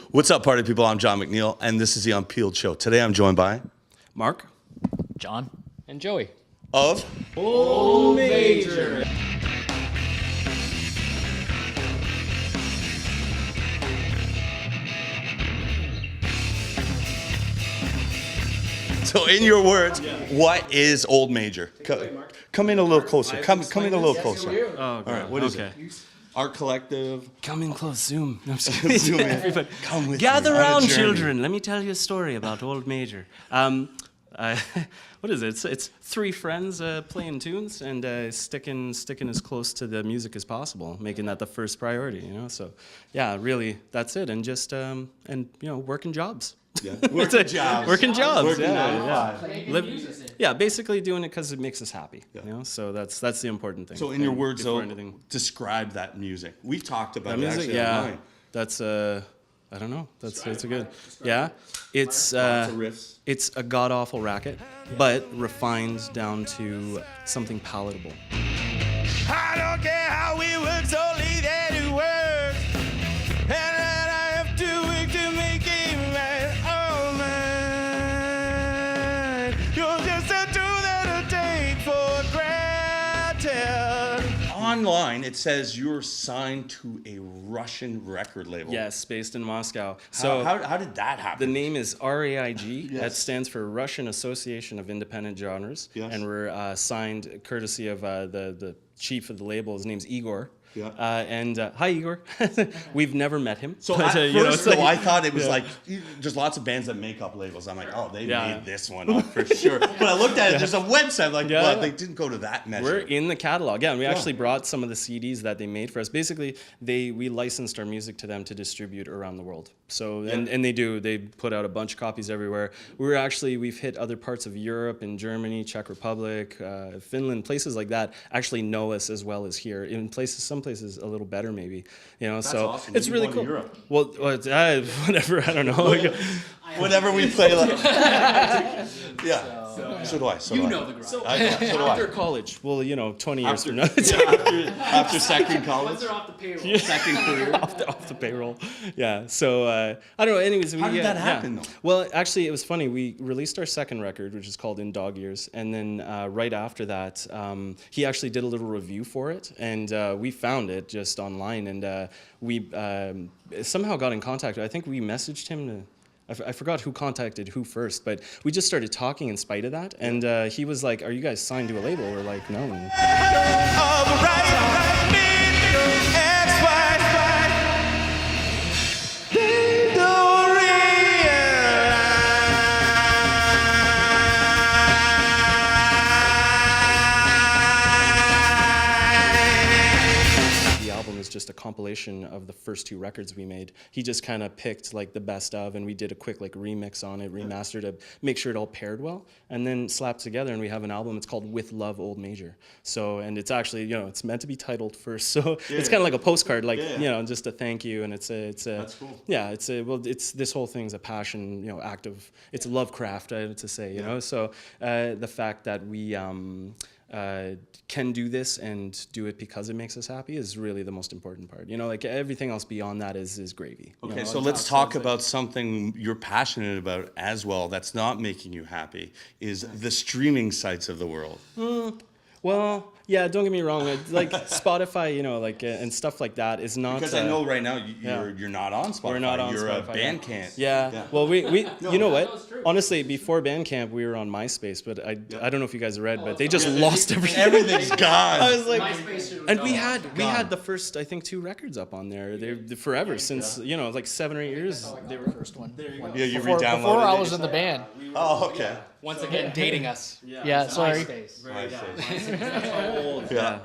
What's up, party people? I'm John Macneill, and this is the Unpeeled show. Today I'm joined by Mark, John, and Joey. of Old Major. So in your words, what is Old Major? Come in a little closer. Come in a little closer. Oh, All right, what is it? Art Collective. Come in close, Zoom. No, I'm just Zoom kidding. in. Everybody. Come with Gather me on a round, journey. children. Let me tell you a story about Old Major. What is it? It's three friends playing tunes and sticking as close to the music as possible, making that the first priority. So yeah, really, that's it. And just working jobs. Yeah. Working jobs. Working jobs. Working yeah. 9 to 5. Yeah, basically doing it because it makes us happy. So that's the important thing. So in your words, before though, anything. describe that music. We've talked about That it music, actually yeah, online. that's I don't know. That's a good. Yeah, it's Lots of riffs. it's a god awful racket, but refined down to something palatable. I don't care how we work, so leave that it works. And I have to work to make it right. Oh man, you're just a tool that'll take for granted. Online, it says you're signed to a Russian record label. Yes, based in Moscow. So How did that happen? the name is RAIG. Yes. That stands for Russian Association of Independent Genres. Yes. And we're signed courtesy of the chief of the label. His name's Igor. Yeah. Hi, Igor. We've never met him. So but, at you know, first, it's like- though, I thought it was like, there's lots of bands that make up labels. I'm like, oh, they Yeah. made this one up for sure. But I looked at it, there's a website, like, Yeah. well, they didn't go to that measure. We're in the catalog. Yeah, and we actually brought some of the CDs that they made for us. Basically, we licensed our music to them to distribute around the world. So and they do. They put out a bunch of copies everywhere. We've hit other parts of Europe, in Germany, Czech Republic, Finland, places like that actually know us as well as here. In some places a little better maybe. So awesome. it's You really go to cool. Europe. Well, whatever. I don't know. Whenever we play, like, yeah. So do I. So do I. know the grind. So do I. After college, well, 20 years from now. After second college, Once they're off the payroll. second career. off the payroll. Yeah. So I don't know. Anyways, How did that happen, though? Well, actually, it was funny. We released our second record, which is called In Dog Years, and then right after that, he actually did a little review for it, and we found it just online, and we somehow got in contact. I think we messaged him to. I forgot who contacted who first, but we just started talking in spite of that, and he was like, "Are you guys signed to a label?" We're like, "No." The album is just a compilation of the first two records we made. He just kind of picked like the best of, and we did a quick remix on it, remastered it, make sure it all paired well, and then slapped together, and we have an album. It's called With Love, Old Major. So, and it's actually, it's meant to be titled first. So it's kind of like a postcard, just a thank you, and it's a. That's cool. Yeah, it's this whole thing's a passion, act of, it's Lovecraft, I had to say, So the fact that we can do this and do it because it makes us happy is really the most important part. Everything else beyond that is gravy. Okay, so let's talk about something you're passionate about as well that's not making you happy, is the streaming sites of the world. Well, yeah, don't get me wrong. Like Spotify, and stuff like that is not. Because I know right now you're not on Spotify. We're not on you're Spotify. Bandcamp. Yeah. Well, we you know what? was true. Honestly, before Bandcamp, we were on MySpace, but I don't know if you guys read, but they just lost everything. Everything's gone. I was like, MySpace was and we gone. had the first, I think, 2 records up on there. They're forever since like 7 or 8 years. They were the first one. Yeah, you Before re-downloaded I it. was in the band. Oh, okay. Once again, dating us. Yeah, sorry.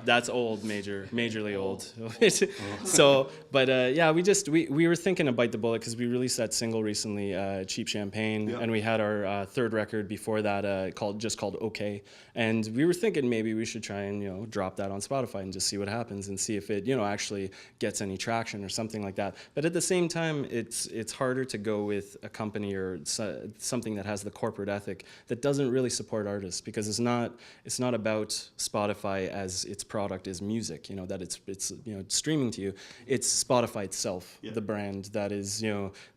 That's old, majorly old. So, but we were thinking to bite the bullet because we released that single recently, Cheap Champagne, and we had our third record before that called OK, and we were thinking maybe we should try and drop that on Spotify and just see what happens and see if it actually gets any traction or something like that. But at the same time, it's harder to go with a company or something that has the corporate ethic that doesn't really support artists, because it's not about Spotify Spotify as its product is music, that it's streaming to you. It's Spotify itself, the brand that is,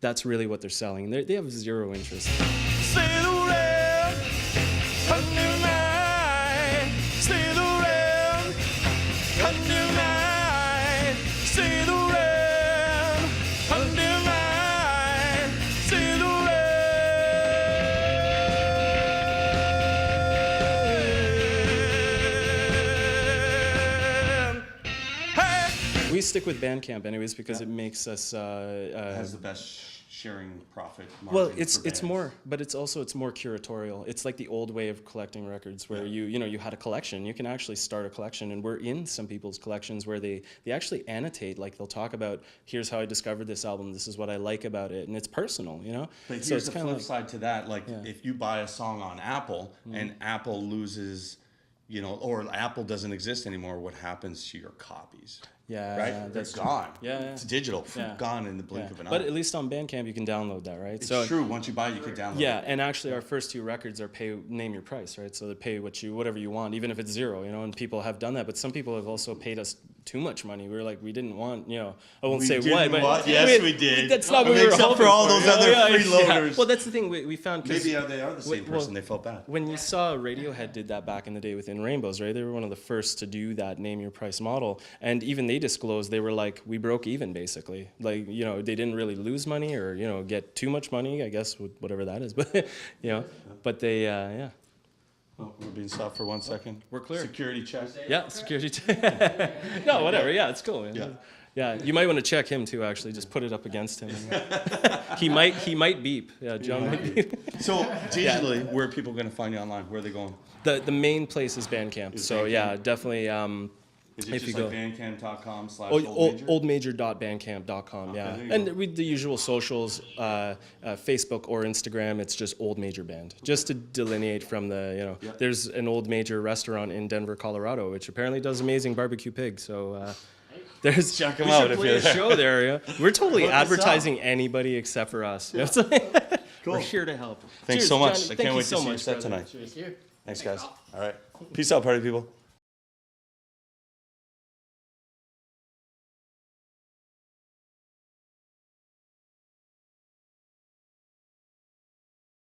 that's really what they're selling. They have zero interest. Stay around, under mine. Stay around, under mine. Stay around, under mine. Stay around. Hey! We stick with Bandcamp anyways because it makes us has the best sharing profit margin. well, for it's bands. more, but it's more curatorial. It's like the old way of collecting records, where you had a collection. You can actually start a collection, and we're in some people's collections where they actually annotate. Like they'll talk about, here's how I discovered this album. This is what I like about it, and it's personal, But So here's it's the kind flip of side to that. Like if you buy a song on Apple and Apple loses, or Apple doesn't exist anymore, what happens to your copies? Right? They're gone. Yeah, yeah. It's digital. Yeah. Gone in the blink of an eye. But at least on Bandcamp you can download that, right? it's true. Once you buy it, you can download Yeah, it. and actually our first 2 records are name your price, right? So they pay whatever you want, even if it's zero, and people have done that. But some people have also paid us too much money. We were like, we didn't want, I won't say what, but Yes, we did. That's not what we were Except hoping for all those other freeloaders. Well, that's the thing we found. 'Cause Maybe they are the same person. They felt bad. when you saw Radiohead did that back in the day with In Rainbows, right? They were one of the first to do that name your price model, and even they disclosed they were like, we broke even basically. Like they didn't really lose money or get too much money, I guess, whatever that is, but but they yeah. Oh, we're being stopped for 1 second. We're clear. Security check. Yeah, security. No, whatever. Yeah, it's cool, man. Yeah. Yeah, you might want to check him too. Actually, just put it up against him. he might beep. Yeah, John might beep. So digitally, where are people going to find you online? Where are they going? The main place is Bandcamp. So Bandcamp? yeah, definitely. Is it if just you like go. bandcamp.com/oldmajor? Oldmajor.bandcamp.com, yeah. there you And go. with the usual socials, Facebook or Instagram, it's just Old Major Band. Just to delineate from the, there's an Old Major restaurant in Denver, Colorado, which apparently does amazing barbecue pig. So there's Check 'em we out should if play you're a there. show there. Yeah. We're totally Look us up. advertising anybody except for us. We're here to help. Thanks Cheers, so much. Johnny. I Thank can't you wait so to see your much, set brother. tonight. Cheers. Here. Thanks, guys. All right. Peace out, party people.